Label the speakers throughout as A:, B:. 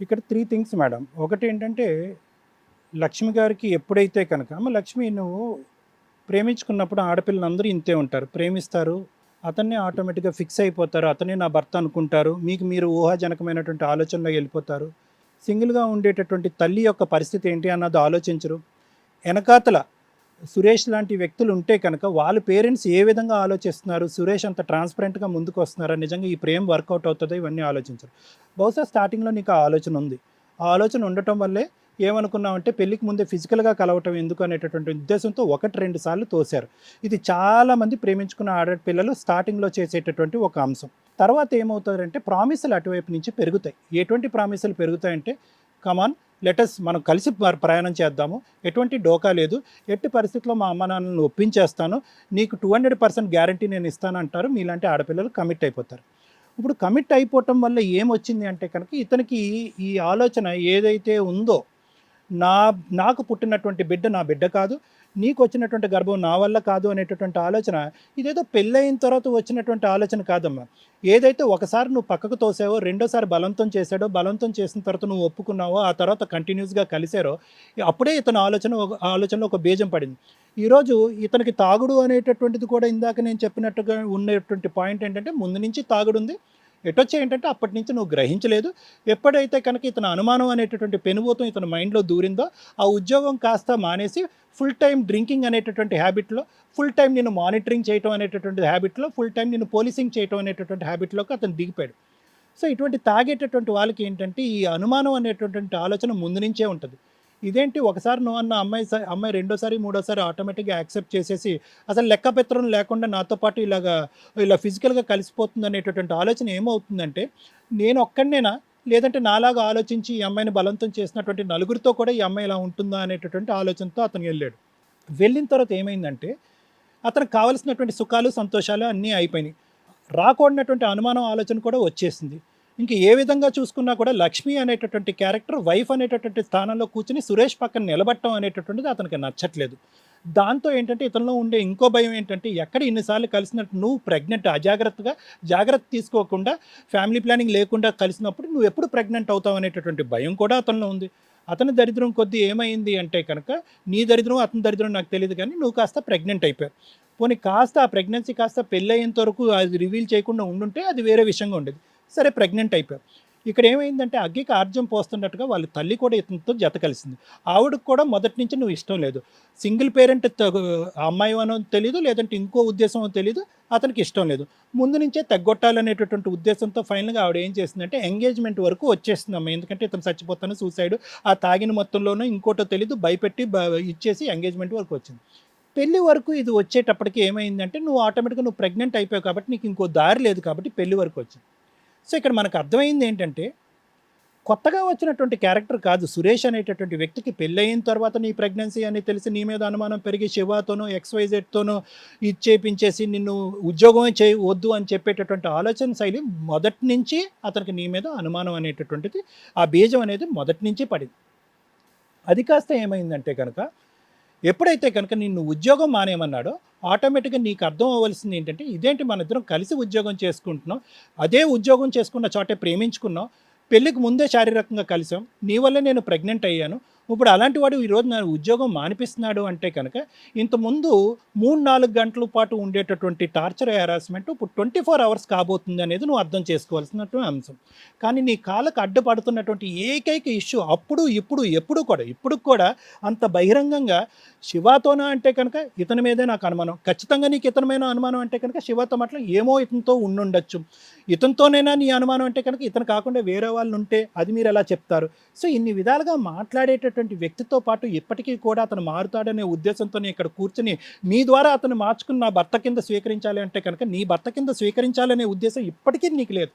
A: ఇక్కడ 3 things madam. ఒకటేంటంటే, లక్ష్మి గారికి ఎప్పుడైతే కనుక అమ్మ లక్ష్మి నువ్వు ప్రేమించుకున్నప్పుడు ఆడపిల్లలందరూ ఇంతే ఉంటారు. ప్రేమిస్తారు. అతన్నే ఆటోమేటిక్‌గా ఫిక్స్ అయిపోతారు. అతనే నా భర్త అనుకుంటారు. మీకు మీరు ఊహాజనకమైనటువంటి ఆలోచనలో ఎళ్ళిపోతారు. సింగిల్‌గా ఉండేటటువంటి తల్లి యొక్క పరిస్థితి ఏంటి అన్నది ఆలోచించరు. ఎనకాతల సురేష్ లాంటి వ్యక్తులు ఉంటే కనుక వాళ్ళ పేరెంట్స్ ఏ విధంగా ఆలోచిస్తున్నారు? సురేష్ అంత ట్రాన్స్‌పరెంట్‌గా ముందుకొస్తున్నారా? నిజంగా ఈ ప్రేమ వర్కౌట్ అవుతదా? ఇవన్నీ ఆలోచించరు. బహుశా స్టార్టింగ్‌లో నీకు ఆ ఆలోచన ఉంది. ఆ ఆలోచన ఉండటం వల్లే ఏమనుకున్నావంటే పెళ్ళికి ముందే ఫిజికల్‌గా కలవటం ఎందుకు అనేటటువంటి ఉద్దేశంతో 1, 2 సార్లు తోసారు. ఇది చాలామంది ప్రేమించుకున్న ఆడపిల్లలు స్టార్టింగ్‌లో చేసేటటువంటి ఒక అంశం. తర్వాత ఏమవుతారంటే ప్రామిస్‌లు అటువైపు నుంచి పెరుగుతాయి. ఎటువంటి ప్రామిస్‌లు పెరుగుతాయంటే కమాన్ లెటస్ మనం కలిసి ప్రయాణం చేద్దాము. ఎటువంటి డోకా లేదు. ఎట్టి పరిస్థితిలో మా అమ్మ నాన్నలను ఒప్పించేస్తాను. నీకు 200% గ్యారంటీ నేను ఇస్తానంటారు. మీలాంటి ఆడపిల్లలు కమిట్ అయిపోతారు. ఇప్పుడు కమిట్ అయిపోవటం వల్ల ఏమొచ్చింది అంటే కనుక ఇతనికి ఈ ఆలోచన ఏదైతే ఉందో నా నాకు పుట్టినటువంటి బిడ్డ నా బిడ్డ కాదు. నీకొచ్చినటువంటి గర్భం నా వల్ల కాదు అనేటటువంటి ఆలోచన ఇదేదో పెళ్ళయిన తర్వాత వచ్చినటువంటి ఆలోచన కాదమ్మా. ఏదైతే ఒకసారి నువ్వు పక్కకు తోసావో, రెండోసారి బలవంతం చేశాడో, బలవంతం చేసిన తర్వాత నువ్వు ఒప్పుకున్నావో, ఆ తర్వాత కంటిన్యూస్‌గా కలిసారో, అప్పుడే ఇతని ఆలోచనలో ఒక బీజం పడింది. ఈరోజు ఇతనికి తాగుడు అనేటటువంటిది కూడా ఇందాక నేను చెప్పినట్టుగా ఉన్నటువంటి పాయింట్ ఏంటంటే ముందు నుంచి తాగుడుంది. ఎటొచ్చి ఏంటంటే అప్పటి నుంచి నువ్వు గ్రహించలేదు. ఎప్పుడైతే కనుక ఇతను అనుమానం అనేటటువంటి పెనుభూతం ఇతని మైండ్‌లో దూరిందో, ఆ ఉద్యోగం కాస్త మానేసి ఫుల్ టైమ్ డ్రింకింగ్ అనేటటువంటి హ్యాబిట్‌లో, ఫుల్ టైమ్ నిన్ను మానిటరింగ్ చేయటం అనేటటువంటి హ్యాబిట్‌లో, ఫుల్ టైమ్ నిన్ను పోలీసింగ్ చేయటం అనేటటువంటి హ్యాబిట్‌లోకి అతను దిగిపోయాడు. సో, ఇటువంటి తాగేటటువంటి వాళ్ళకి ఏంటంటే, ఈ అనుమానం అనేటటువంటి ఆలోచన ముందు నుంచే ఉంటది. ఇదేంటి ఒకసారి నువ్వన్న అమ్మాయి రెండోసారి, మూడోసారి ఆటోమేటిక్‌గా యాక్సెప్ట్ చేసేసి, అసలు లెక్కపెత్తడం లేకుండా నాతో పాటు ఇలా ఫిజికల్‌గా కలిసిపోతుందనేటటువంటి ఆలోచన ఏమవుతుందంటే, నేనొక్కడినేనా? లేదంటే నాలాగా ఆలోచించి ఈ అమ్మాయిని బలవంతం చేసినటువంటి నలుగురితో కూడా ఈ అమ్మాయి ఇలా ఉంటుందా అనేటటువంటి ఆలోచనతో అతను వెళ్ళాడు. వెళ్ళిన తర్వాత ఏమైందంటే, అతనికి కావాల్సినటువంటి సుఖాలు, సంతోషాలు అన్నీ అయిపోయినాయి. రాకూడనటువంటి అనుమానం, ఆలోచన కూడా వచ్చేసింది. ఇంక ఏ విధంగా చూసుకున్నా కూడా లక్ష్మి అనేటటువంటి క్యారెక్టర్ వైఫ్ అనేటటువంటి స్థానంలో కూర్చొని సురేష్ పక్కన నిలబడటం అనేటటువంటిది అతనికి నచ్చట్లేదు. దాంతో ఏంటంటే ఇతనిలో ఉండే ఇంకో భయం ఏంటంటే ఎక్కడ ఇన్నిసార్లు కలిసినట్టు నువ్వు ప్రెగ్నెంట్ అజాగ్రత్తగా జాగ్రత్త తీసుకోకుండా ఫ్యామిలీ ప్లానింగ్ లేకుండా కలిసినప్పుడు నువ్వు ఎప్పుడు ప్రెగ్నెంట్ అవుతావు అనేటటువంటి భయం కూడా అతనిలో ఉంది. అతని దరిద్రం కొద్దీ ఏమైంది అంటే కనుక నీ దరిద్రం అతని దరిద్రం నాకు తెలియదు కానీ నువ్వు కాస్త ప్రెగ్నెంట్ అయిపోయావు. పోనీ కాస్త ఆ ప్రెగ్నెన్సీ కాస్త పెళ్ళయ్యేంత వరకు అది రివీల్ చేయకుండా ఉండుంటే అది వేరే విషయంగా ఉండేది. సరే ప్రెగ్నెంట్ అయిపోయావు. ఇక్కడ ఏమైందంటే అగ్గికి ఆర్జం పోస్తున్నట్టుగా వాళ్ళ తల్లి కూడా ఇతనితో జత కలిసింది. ఆవిడకి కూడా మొదటి నుంచి నువ్వు ఇష్టం లేదు. సింగిల్ పేరెంట్ అమ్మాయి అనో తెలీదు, లేదంటే ఇంకో ఉద్దేశమో తెలీదు. అతనికి ఇష్టం లేదు. ముందు నుంచే తెగ్గొట్టాలనేటటువంటి ఉద్దేశంతో ఫైనల్‌గా ఆవిడ ఏం చేసిందంటే ఎంగేజ్‌మెంట్ వరకు వచ్చేసిందమ్మ. ఎందుకంటే ఇతను చచ్చిపోతాను సూసైడ్ ఆ తాగిన మొత్తంలోనో ఇంకోటో తెలీదు భయపెట్టి ఇచ్చేసి ఎంగేజ్‌మెంట్ వరకు వచ్చింది. పెళ్లి వరకు ఇది వచ్చేటప్పటికి ఏమైందంటే నువ్వు ఆటోమేటిక్‌గా నువ్వు ప్రెగ్నెంట్ అయిపోయావు కాబట్టి నీకు ఇంకో దారి లేదు కాబట్టి పెళ్లి వరకు వచ్చింది. సో, ఇక్కడ మనకు అర్థమైంది ఏంటంటే, కొత్తగా వచ్చినటువంటి క్యారెక్టర్ కాదు. సురేష్ అనేటటువంటి వ్యక్తికి పెళ్ళయిన తర్వాత నీ ప్రెగ్నెన్సీ అని తెలిసి నీ మీద అనుమానం పెరిగి శివతోనో, ఎక్స్‌వైజెడ్‌తోనో ఇది చేపించేసి నిన్ను ఉద్యోగమే వద్దు అని చెప్పేటటువంటి ఆలోచన శైలి మొదటి నుంచి అతనికి నీ మీద అనుమానం అనేటటువంటిది ఆ బీజం అనేది మొదటి నుంచి పడింది. అది కాస్త ఏమైందంటే గనక ఎప్పుడైతే కనుక నిన్ను ఉద్యోగం మానేయమన్నాడో ఆటోమేటిక్‌గా నీకు అర్థం అవ్వాల్సింది ఏంటంటే, ఇదేంటి మనిద్దరం కలిసి ఉద్యోగం చేసుకుంటున్నాం. అదే ఉద్యోగం చేసుకున్న చోటే ప్రేమించుకున్నాం. పెళ్ళికి ముందే శారీరకంగా కలిసాం. నీ వల్లే నేను ప్రెగ్నెంట్ అయ్యాను. ఇప్పుడు అలాంటి వాడు ఈరోజు నా ఉద్యోగం మానిపిస్తున్నాడు అంటే కనుక, ఇంతకుముందు 3, 4 గంటల పాటు ఉండేటటువంటి టార్చర్, హెరాస్మెంట్ ఇప్పుడు 24 అవర్స్ కాబోతుంది అనేది నువ్వు అర్థం చేసుకోవాల్సినటువంటి అంశం. కానీ నీ కాళ్ళకు అడ్డుపడుతున్నటువంటి ఏకైక ఇష్యూ అప్పుడు, ఇప్పుడు, ఎప్పుడు కూడా ఇప్పటికి కూడా అంత బహిరంగంగా శివతోనా అంటే కనుక ఇతని మీదే నాకు అనుమానం. ఖచ్చితంగా నీకు ఇతని మీద అనుమానం అంటే కనుక శివతో మాత్రం ఏమో ఇతనితో ఉండుండొచ్చు. ఇతనితోనేనా నీ అనుమానం అంటే కనుక ఇతను కాకుండా వేరే వాళ్ళు ఉంటే అది మీరు ఎలా చెప్తారు? సో, ఇన్ని విధాలుగా మాట్లాడేటటువంటి వ్యక్తితో పాటు ఇప్పటికీ కూడా అతను మారుతాడనే ఉద్దేశంతోనే ఇక్కడ కూర్చొని మీ ద్వారా అతను మార్చుకుని నా భర్త కింద స్వీకరించాలి అంటే కనుక నీ భర్త కింద స్వీకరించాలనే ఉద్దేశం ఇప్పటికీ నీకు లేదు.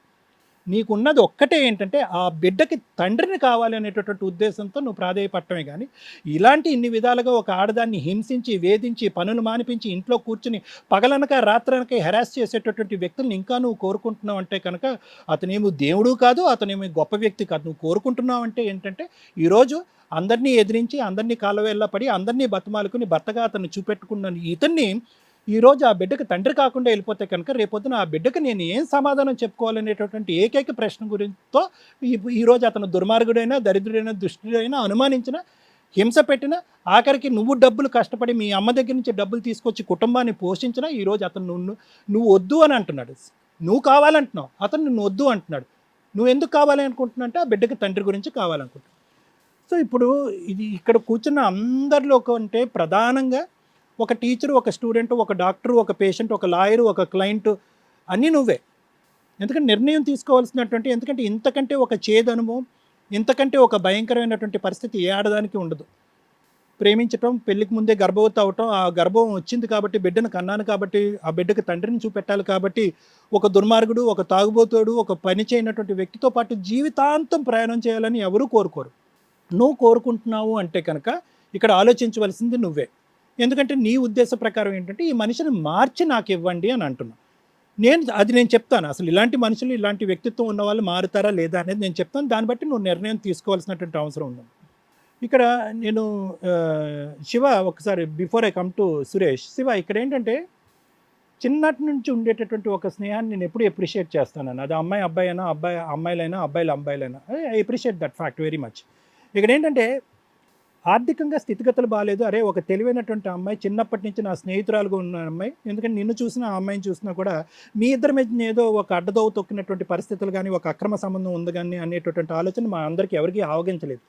A: నీకున్నది ఒక్కటే ఏంటంటే, ఆ బిడ్డకి తండ్రిని కావాలి అనేటటువంటి ఉద్దేశంతో నువ్వు ప్రాధేయపడటమే గానీ, ఇలాంటి ఇన్ని విధాలుగా ఒక ఆడదాన్ని హింసించి, వేధించి, పనులు మానిపించి, ఇంట్లో కూర్చొని పగలనక, రాత్రనక హెరాస్ చేసేటటువంటి వ్యక్తుల్ని ఇంకా నువ్వు కోరుకుంటున్నావు అంటే కనుక, అతనేమో దేవుడు కాదు, అతనేమో గొప్ప వ్యక్తి కాదు. నువ్వు కోరుకుంటున్నావంటే ఏంటంటే, ఈరోజు అందరినీ ఎదిరించి, అందరినీ కాళ్ళవేళ్ళ పడి, అందరినీ బతిమాలుకుని భర్తగా అతన్ని చూపెట్టుకున్న ఇతన్ని ఈరోజు ఆ బిడ్డకి తండ్రి కాకుండా వెళ్ళిపోతే కనుక రేపొద్దున ఆ బిడ్డకి నేను ఏం సమాధానం చెప్పుకోవాలనేటటువంటి ఏకైక ప్రశ్న గురించితో ఈరోజు అతను దుర్మార్గుడైనా, దరిద్రుడైనా, దుష్టుడైనా, అనుమానించిన, హింస పెట్టిన, ఆఖరికి నువ్వు డబ్బులు కష్టపడి మీ అమ్మ దగ్గర నుంచి డబ్బులు తీసుకొచ్చి కుటుంబాన్ని పోషించిన, ఈరోజు అతను నువ్వు వద్దు అని అంటున్నాడు. నువ్వు కావాలంటున్నావు, అతను నిన్ను వద్దు అంటున్నాడు. నువ్వు ఎందుకు కావాలి అనుకుంటున్నా అంటే ఆ బిడ్డకి తండ్రి గురించి కావాలనుకుంటున్నావు. సో ఇప్పుడు ఇది ఇక్కడ కూర్చున్న అందరిలో కంటే ప్రధానంగా ఒక టీచరు, ఒక స్టూడెంట్, ఒక డాక్టరు, ఒక పేషెంట్, ఒక లాయరు, ఒక క్లయింట్ అన్నీ నువ్వే. ఎందుకంటే నిర్ణయం తీసుకోవాల్సినటువంటి, ఎందుకంటే ఇంతకంటే ఒక చేదనుభవం, ఇంతకంటే ఒక భయంకరమైనటువంటి పరిస్థితి ఏ ఆడదానికి ఉండదు. ప్రేమించటం, పెళ్ళికి ముందే గర్భవతి అవటం, ఆ గర్భం వచ్చింది కాబట్టి బిడ్డను కన్నాను కాబట్టి ఆ బిడ్డకు తండ్రిని చూపెట్టాలి కాబట్టి ఒక దుర్మార్గుడు, ఒక తాగుబోతుడు, ఒక పని చేయనటువంటి వ్యక్తితో పాటు జీవితాంతం ప్రయాణం చేయాలని ఎవరూ కోరుకోరు. నువ్వు కోరుకుంటున్నావు అంటే కనుక ఇక్కడ ఆలోచించవలసింది నువ్వే. ఎందుకంటే నీ ఉద్దేశ ప్రకారం ఏంటంటే ఈ మనిషిని మార్చి నాకు ఇవ్వండి అని అంటున్నాను. నేను చెప్తాను అసలు ఇలాంటి మనుషులు, ఇలాంటి వ్యక్తిత్వం ఉన్న వాళ్ళు మారుతారా లేదా అనేది నేను చెప్తాను. దాన్ని బట్టి నువ్వు నిర్ణయం తీసుకోవాల్సినటువంటి అవసరం ఉంది. ఇక్కడ నేను శివ ఒకసారి before I come to Suresh, Shiva ఇక్కడ ఏంటంటే చిన్నటి నుంచి ఉండేటటువంటి ఒక స్నేహాన్ని నేను ఎప్పుడు అప్రిషియేట్ చేస్తాను. అది అమ్మాయి అబ్బాయి అయినా, అమ్మాయిలైనా, అబ్బాయిలు అబ్బాయిలైనా, I appreciate that fact very much. ఇక్కడ ఏంటంటే ఆర్థికంగా స్థితిగతులు బాగాలేదు, అరే ఒక తెలివైనటువంటి అమ్మాయి, చిన్నప్పటి నుంచి నా స్నేహితురాలుగా ఉన్న అమ్మాయి, ఎందుకంటే నిన్ను చూసినా ఆ అమ్మాయిని చూసినా కూడా మీ ఇద్దరి మీద ఏదో ఒక అడ్డదోవ తొక్కినటువంటి పరిస్థితులు కానీ, ఒక అక్రమ సంబంధం ఉంది కానీ అనేటటువంటి ఆలోచన మా అందరికీ ఎవరికీ ఆవగించలేదు.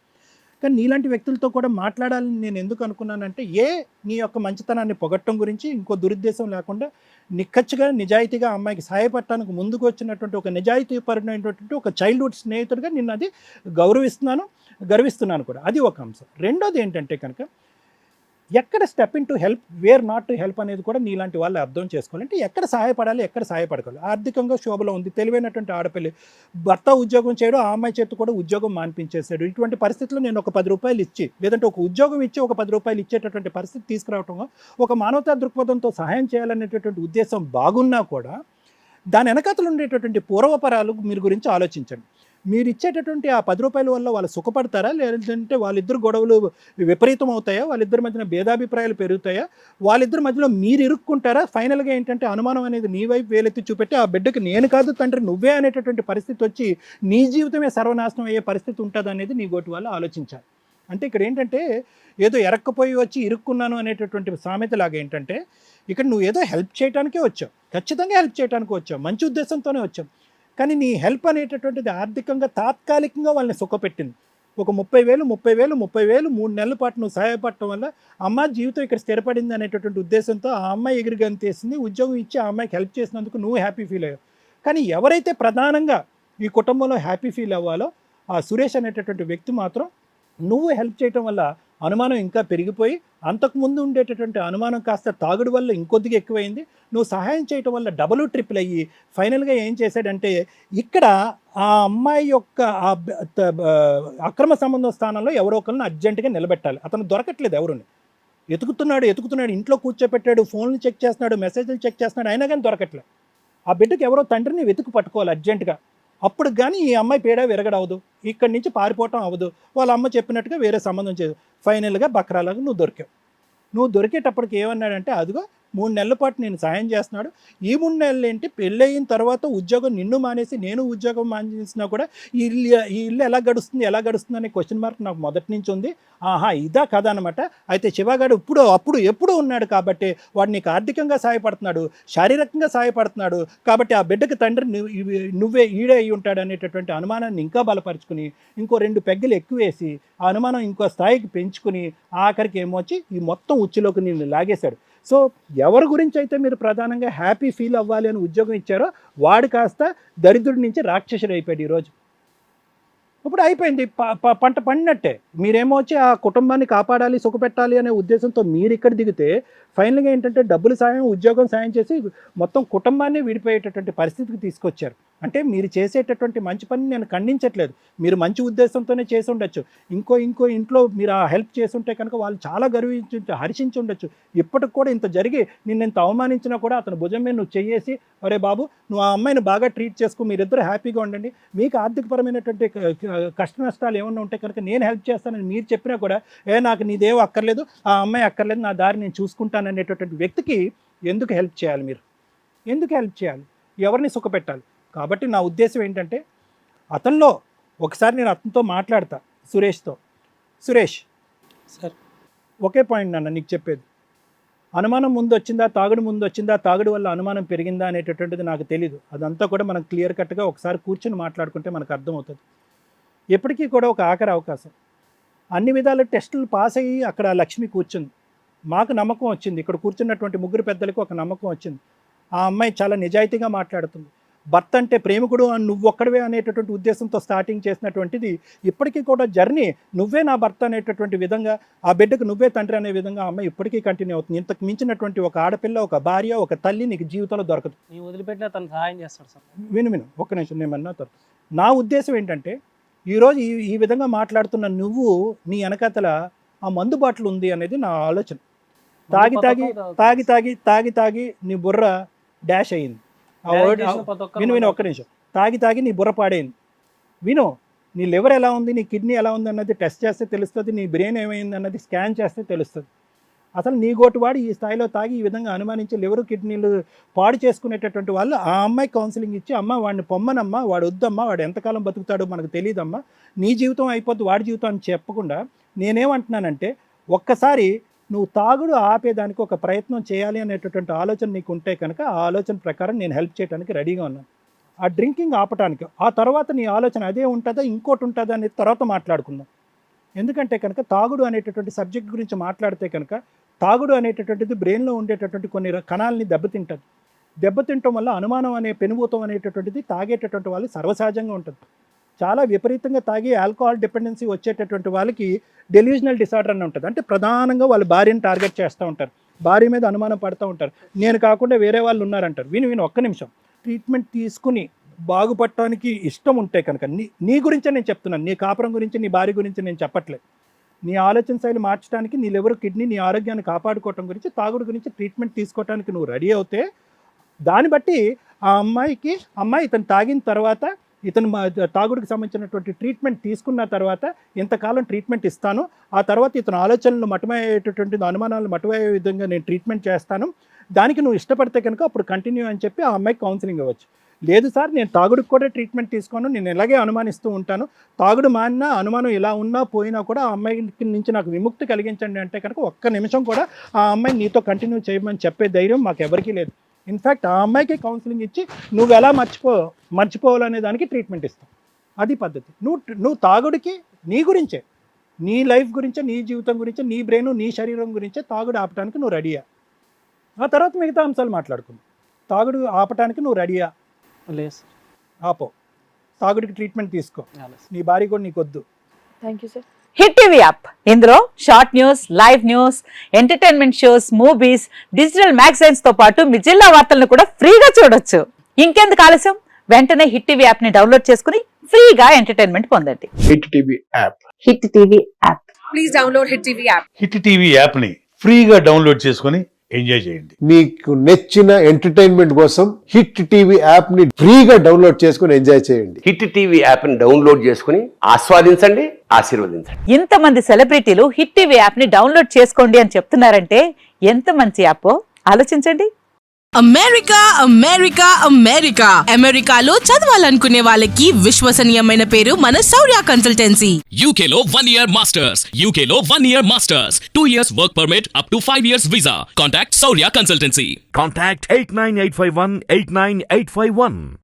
A: కానీ నీలాంటి వ్యక్తులతో కూడా మాట్లాడాలని నేను ఎందుకు అనుకున్నానంటే, నీ యొక్క మంచితనాన్ని పొగట్టడం గురించి, ఇంకో దురుద్దేశం లేకుండా నిక్కచ్చిగా నిజాయితీగా అమ్మాయికి సహాయపడటానికి ముందుకు వచ్చినటువంటి ఒక నిజాయితీపరమైనటువంటి ఒక చైల్డ్హుడ్ స్నేహితుడిగా నిన్ను అది గర్విస్తున్నాను కూడా. అది ఒక అంశం. రెండోది ఏంటంటే కనుక ఎక్కడ step in to help, where not to help అనేది కూడా నీలాంటి వాళ్ళు అర్థం చేసుకోవాలి. అంటే ఎక్కడ సహాయపడాలి, ఎక్కడ సహాయపడగలరు. ఆర్థికంగా శోభలో ఉంది, తెలివైనటువంటి ఆడపిల్లి, భర్త ఉద్యోగం చేయడం, ఆ అమ్మాయి చేతి కూడా ఉద్యోగం మాన్పించేశాడు. ఇటువంటి పరిస్థితుల్లో నేను ఒక 10 రూపాయలు ఇచ్చి, లేదంటే ఒక ఉద్యోగం ఇచ్చి ఒక 10 రూపాయలు ఇచ్చేటటువంటి పరిస్థితి తీసుకురావటం, ఒక మానవతా దృక్పథంతో సహాయం చేయాలనేటటువంటి ఉద్దేశం బాగున్నా కూడా దాని వెనకాతలు ఉండేటటువంటి పూర్వపరాలు మీరు గురించి ఆలోచించండి. మీరు ఇచ్చేటటువంటి ఆ 10 రూపాయల వల్ల వాళ్ళు సుఖపడతారా, లేదంటే వాళ్ళిద్దరు గొడవలు విపరీతం అవుతాయా, వాళ్ళిద్దరి మధ్యన భేదాభిప్రాయాలు పెరుగుతాయా, వాళ్ళిద్దరి మధ్యలో మీరు ఇరుక్కుంటారా? ఫైనల్గా ఏంటంటే అనుమానం అనేది నీ వైపు వేలెత్తి చూపెట్టి ఆ బిడ్డకి నేను కాదు తండ్రి నువ్వే అనేటటువంటి పరిస్థితి వచ్చి నీ జీవితమే సర్వనాశనం అయ్యే పరిస్థితి ఉంటుంది అనేది నీ గోటి వాళ్ళు ఆలోచించాలి. అంటే ఇక్కడ ఏంటంటే ఏదో ఎరక్కపోయి వచ్చి ఇరుక్కున్నాను అనేటటువంటి సామెతలాగా ఏంటంటే ఇక్కడ నువ్వు ఏదో హెల్ప్ చేయడానికే వచ్చావు, ఖచ్చితంగా హెల్ప్ చేయడానికి వచ్చావు, మంచి ఉద్దేశంతోనే వచ్చావు. కానీ నీ హెల్ప్ అనేటటువంటిది ఆర్థికంగా తాత్కాలికంగా వాళ్ళని సుఖపెట్టింది. ఒక 30,000 3 నెలల పాటు నువ్వు సహాయపడటం వల్ల అమ్మ జీవితం ఇక్కడ స్థిరపడింది అనేటటువంటి ఉద్దేశంతో ఆ అమ్మాయి ఎగిరి గంతేసింది, ఉద్యోగం ఇచ్చి ఆ అమ్మాయికి హెల్ప్ చేసినందుకు నువ్వు హ్యాపీ ఫీల్ అయ్యావు. కానీ ఎవరైతే ప్రధానంగా ఈ కుటుంబంలో హ్యాపీ ఫీల్ అవ్వాలో ఆ సురేష్ అనేటటువంటి వ్యక్తి మాత్రం నువ్వు హెల్ప్ చేయటం వల్ల అనుమానం ఇంకా పెరిగిపోయి, అంతకుముందు ఉండేటటువంటి అనుమానం కాస్త తాగుడు వల్ల ఇంకొద్దిగా ఎక్కువైంది. నువ్వు సహాయం చేయటం వల్ల డబుల్ ట్రిపుల్ అయ్యి ఫైనల్గా ఏం చేశాడంటే ఇక్కడ ఆ అమ్మాయి యొక్క అక్రమ సంబంధం స్థానంలో ఎవరో ఒకరిని అర్జెంటుగా నిలబెట్టాలి. అతను దొరకట్లేదు, ఎవరుని ఎతుకుతున్నాడు, ఇంట్లో కూర్చోపెట్టాడు, ఫోన్లు చెక్ చేస్తున్నాడు, మెసేజ్లు చెక్ చేస్తున్నాడు, అయినా కానీ దొరకట్లేదు. ఆ బిడ్డకి ఎవరో తండ్రిని వెతుకు పట్టుకోవాలి అర్జెంటుగా. అప్పుడు కానీ ఈ అమ్మాయి పేడ విరగడవదు, ఇక్కడి నుంచి పారిపోవటం అవ్వదు, వాళ్ళ అమ్మ చెప్పినట్టుగా వేరే సంబంధం చేయదు. ఫైనల్గా బక్రాలాగా నువ్వు దొరికేటప్పటికి ఏమన్నాడంటే అదిగో 3 నెలల పాటు నేను సాయం చేస్తున్నాడు, ఈ 3 నెలలు ఏంటి పెళ్ళయిన తర్వాత ఉద్యోగం నిన్ను మానేసి నేను ఉద్యోగం మానేసినా కూడా ఈ ఇల్లు ఎలా గడుస్తుంది అనే క్వశ్చన్ మార్క్ నాకు మొదటి నుంచి ఉంది. ఆహా ఇదా కథ అనమాట. అయితే శివగాడు ఎప్పుడు ఉన్నాడు కాబట్టి వాడు నీకు ఆర్థికంగా సహాయపడుతున్నాడు, శారీరకంగా సహాయపడుతున్నాడు కాబట్టి ఆ బిడ్డకి తండ్రి నువ్వే ఈడే అయి ఉంటాడు అనేటటువంటి అనుమానాన్ని ఇంకా బలపరుచుకుని ఇంకో 2 పెగ్గలు ఎక్కువేసి ఆ అనుమానం ఇంకో స్థాయికి పెంచుకుని ఆఖరికి ఏమొచ్చి ఈ మొత్తం ఉచ్చులోకి నిన్ను లాగేశాడు. సో ఎవరి గురించి అయితే మీరు ప్రధానంగా హ్యాపీ ఫీల్ అవ్వాలి అని ఉద్యోగం ఇచ్చారో వాడు కాస్త దరిద్రుడి నుంచి రాక్షసుడు అయిపోయాడు ఈరోజు. ఇప్పుడు అయిపోయింది, పంట పండినట్టే. మీరేమో వచ్చి ఆ కుటుంబాన్ని కాపాడాలి, సుఖపెట్టాలి అనే ఉద్దేశంతో మీరు ఇక్కడ దిగితే ఫైనల్గా ఏంటంటే డబ్బులు సాయం, ఉద్యోగం సాయం చేసి మొత్తం కుటుంబాన్ని విడిపోయేటటువంటి పరిస్థితికి తీసుకొచ్చారు. అంటే మీరు చేసేటటువంటి మంచి పని నేను ఖండించట్లేదు, మీరు మంచి ఉద్దేశంతోనే చేసి ఉండొచ్చు. ఇంకో ఇంట్లో మీరు ఆ హెల్ప్ చేసి ఉంటే కనుక వాళ్ళు చాలా హర్షించి ఉండొచ్చు. ఇప్పటికి కూడా ఇంత జరిగి నిన్ను అవమానించినా కూడా అతను భుజం మీద నువ్వు చెయ్యేసి అరే బాబు నువ్వు ఆ అమ్మాయిని బాగా ట్రీట్ చేసుకో, మీరిద్దరు హ్యాపీగా ఉండండి, మీకు ఆర్థికపరమైనటువంటి కష్ట నష్టాలు ఏమన్నా ఉంటే కనుక నేను హెల్ప్ చేస్తానని మీరు చెప్పినా కూడా నాకు నీదేవో అక్కర్లేదు, ఆ అమ్మాయి అక్కర్లేదు, నా దారి నేను చూసుకుంటాను అనేటటువంటి వ్యక్తికి ఎందుకు హెల్ప్ చేయాలి మీరు? ఎందుకు హెల్ప్ చేయాలి? ఎవరిని సుఖపెట్టాలి? కాబట్టి నా ఉద్దేశం ఏంటంటే అతనిలో ఒకసారి నేను అతనితో మాట్లాడతా, సురేష్తో. సురేష్
B: సార్
A: ఒకే పాయింట్ నాన్న నీకు చెప్పేది. అనుమానం ముందు వచ్చిందా, తాగుడు ముందు వచ్చిందా, తాగుడు వల్ల అనుమానం పెరిగిందా అనేటటువంటిది నాకు తెలీదు. అదంతా కూడా మనం క్లియర్ కట్గా ఒకసారి కూర్చొని మాట్లాడుకుంటే మనకు అర్థమవుతుంది. ఎప్పటికీ కూడా ఒక ఆఖరి అవకాశం. అన్ని విధాల టెస్టులు పాస్ అయ్యి అక్కడ లక్ష్మి కూర్చుంది. మాకు నమ్మకం వచ్చింది, ఇక్కడ కూర్చున్నటువంటి ముగ్గురు పెద్దలకు ఒక నమ్మకం వచ్చింది. ఆ అమ్మాయి చాలా నిజాయితీగా మాట్లాడుతుంది. భర్త అంటే ప్రేమికుడు అని నువ్వు ఒక్కడవే అనేటటువంటి ఉద్దేశంతో స్టార్టింగ్ చేసినటువంటిది ఇప్పటికీ కూడా జర్నీ నువ్వే నా భర్త అనేటటువంటి విధంగా, ఆ బిడ్డకు నువ్వే తండ్రి అనే విధంగా ఆ అమ్మాయి ఇప్పటికీ కంటిన్యూ అవుతుంది. ఇంతకు మించినటువంటి ఒక ఆడపిల్ల, ఒక భార్య, ఒక తల్లి నీకు జీవితంలో దొరకదు.
B: నేను వదిలిపెట్టినా తను సహాయం చేస్తాడు సార్.
A: విను ఒక్క నిమిషం నేను అన్నా తర్వాత. నా ఉద్దేశం ఏంటంటే ఈరోజు ఈ విధంగా మాట్లాడుతున్న నువ్వు నీ వెనకాతల ఆ మందు బాటలు ఉంది అనేది నా ఆలోచన. తాగి తాగి తాగి తాగి తాగి తాగి నీ బుర్ర డాష్ అయ్యింది. ఆ వర్డ్ విను ఒక్క నిమిషం. తాగి తాగి నీ బుర్ర పాడైంది. విను, నీ లివర్ ఎలా ఉంది, నీ కిడ్నీ ఎలా ఉంది అన్నది టెస్ట్ చేస్తే తెలుస్తుంది, నీ బ్రెయిన్ ఏమైంది అన్నది స్కాన్ చేస్తే తెలుస్తుంది. అసలు నీ గోటువాడు ఈ స్థాయిలో తాగి ఈ విధంగా అనుమానించి లివర్ కిడ్నీలు పాడు చేసుకునేటటువంటి వాళ్ళు ఆ అమ్మాయి కౌన్సిలింగ్ ఇచ్చి, అమ్మ వాడిని పొమ్మనమ్మా, వాడు వద్దమ్మా, వాడు ఎంతకాలం బతుకుతాడో మనకు తెలియదమ్మా, నీ జీవితం అయిపోద్ది వాడి జీవితం అని చెప్పకుండా నేనేమంటున్నానంటే ఒక్కసారి నువ్వు తాగుడు ఆపేదానికి ఒక ప్రయత్నం చేయాలి అనేటటువంటి ఆలోచన నీకు ఉంటే కనుక ఆ ఆలోచన ప్రకారం నేను హెల్ప్ చేయడానికి రెడీగా ఉన్నాను. ఆ డ్రింకింగ్ ఆపటానికి ఆ తర్వాత నీ ఆలోచన అదే ఉంటుందా ఇంకోటి ఉంటుందా అనేది తర్వాత మాట్లాడుకుందాం. ఎందుకంటే కనుక తాగుడు అనేటటువంటి సబ్జెక్ట్ గురించి మాట్లాడితే కనుక తాగుడు అనేటటువంటిది బ్రెయిన్లో ఉండేటటువంటి కొన్ని కణాలని దెబ్బతింటుంది. దెబ్బతింటం వల్ల అనుమానం అనే పెనుభూతం అనేటటువంటిది తాగేటటువంటి వాళ్ళు సర్వసహజంగా ఉంటుంది. చాలా విపరీతంగా తాగి ఆల్కహాల్ డిపెండెన్సీ వచ్చేటటువంటి వాళ్ళకి డెల్యూజనల్ డిసార్డర్ అని ఉంటుంది. అంటే ప్రధానంగా వాళ్ళు భార్యను టార్గెట్ చేస్తూ ఉంటారు, భార్య మీద అనుమానం పడుతూ ఉంటారు. నేను కాకుండా వేరే వాళ్ళు ఉన్నారంటారు. విను ఒక్క నిమిషం. ట్రీట్మెంట్ తీసుకుని బాగుపడటానికి ఇష్టం ఉంటే కనుక నీ గురించే నేను చెప్తున్నాను, నీ కాపురం గురించి, నీ భార్య గురించి నేను చెప్పట్లేదు. నీ ఆలోచన శైలి మార్చడానికి, నీ లివర్ కిడ్నీ, నీ ఆరోగ్యాన్ని కాపాడుకోవటం గురించి, తాగుడు గురించి ట్రీట్మెంట్ తీసుకోవడానికి నువ్వు రెడీ అవుతే దాన్ని బట్టి ఆ అమ్మాయి ఇతను తాగిన తర్వాత, ఇతను తాగుడికి సంబంధించినటువంటి ట్రీట్మెంట్ తీసుకున్న తర్వాత ఇంతకాలం ట్రీట్మెంట్ ఇస్తాను, ఆ తర్వాత ఇతను ఆలోచనలు మటుమయ్యేటటువంటి అనుమానాలు మటుమయ్యే విధంగా నేను ట్రీట్మెంట్ చేస్తాను, దానికి నువ్వు ఇష్టపడితే కనుక అప్పుడు కంటిన్యూ అని చెప్పి ఆ అమ్మాయికి కౌన్సిలింగ్ ఇవ్వచ్చు. లేదు సార్ నేను తాగుడికి కూడా ట్రీట్మెంట్ తీసుకోను, నేను ఇలాగే అనుమానిస్తూ ఉంటాను, తాగుడు మానినా అనుమానం ఇలా ఉన్నా పోయినా కూడా ఆ అమ్మాయి నుంచి నాకు విముక్తి కలిగించండి అంటే కనుక ఒక్క నిమిషం కూడా ఆ అమ్మాయి నీతో కంటిన్యూ చేయమని చెప్పే ధైర్యం మాకు ఎవరికీ లేదు. ఇన్ఫ్యాక్ట్ ఆ అమ్మాయికి కౌన్సిలింగ్ ఇచ్చి నువ్వు ఎలా మర్చిపోవాలనే దానికి ట్రీట్మెంట్ ఇస్తాం. అది పద్ధతి. నువ్వు తాగుడికి నీ గురించే, నీ లైఫ్ గురించే, నీ జీవితం గురించే, నీ బ్రెయిన్, నీ శరీరం గురించే తాగుడు ఆపటానికి నువ్వు రెడీయా? ఆ తర్వాత మిగతా అంశాలు మాట్లాడుకుందాం. తాగుడు ఆపటానికి నువ్వు రెడీయా?
B: లేదు సార్.
A: ఆపో. తాగుడికి ట్రీట్మెంట్ తీసుకో. నీ భార్య కూడా నీకు వద్దు.
C: Thank you sir.
D: Hit TV app, ఇందులో short news, live news, entertainment shows, movies, digital magazines తో పాటు మీ జిల్లా వార్తలను కూడా ఫ్రీగా చూడొచ్చు. ఇంకెందుకు ఆలస్యం, వెంటనే హిట్ టీవీ యాప్ ని డౌన్లోడ్ చేసుకుని ఫ్రీగా ఎంటర్టైన్మెంట్ పొందండి.
E: Hit TV app.
D: Hit TV app.
C: Please download hit TV app.
F: Hit TV app ని ఫ్రీగా డౌన్లోడ్ చేసుకుని ఎంజాయ్ చేయండి.
E: మీకు నచ్చిన ఎంటర్టైన్మెంట్ కోసం హిట్ టీవీ యాప్ ని ఫ్రీగా డౌన్లోడ్ చేసుకుని ఎంజాయ్ చేయండి.
G: హిట్ టీవీ యాప్ ని డౌన్లోడ్ చేసుకుని ఆస్వాదించండి, ఆశీర్వదించండి.
D: ఇంతమంది సెలబ్రిటీలు హిట్ టీవీ యాప్ ని డౌన్లోడ్ చేసుకోండి అని చెప్తున్నారంటే ఎంత మంచి యాప్ ఆలోచించండి.
H: అమెరికా అమెరికా అమెరికా అమెరికాలో చదవాలనుకునే వాళ్ళకి విశ్వసనీయమైన పేరు మన శౌర్య కన్సల్టెన్సీ.
I: UK లో 1 year masters, UK లో 1 year masters, 2 years work permit up to 5 years visa. Contact Saurya Consultancy.
J: Contact 89851 89851.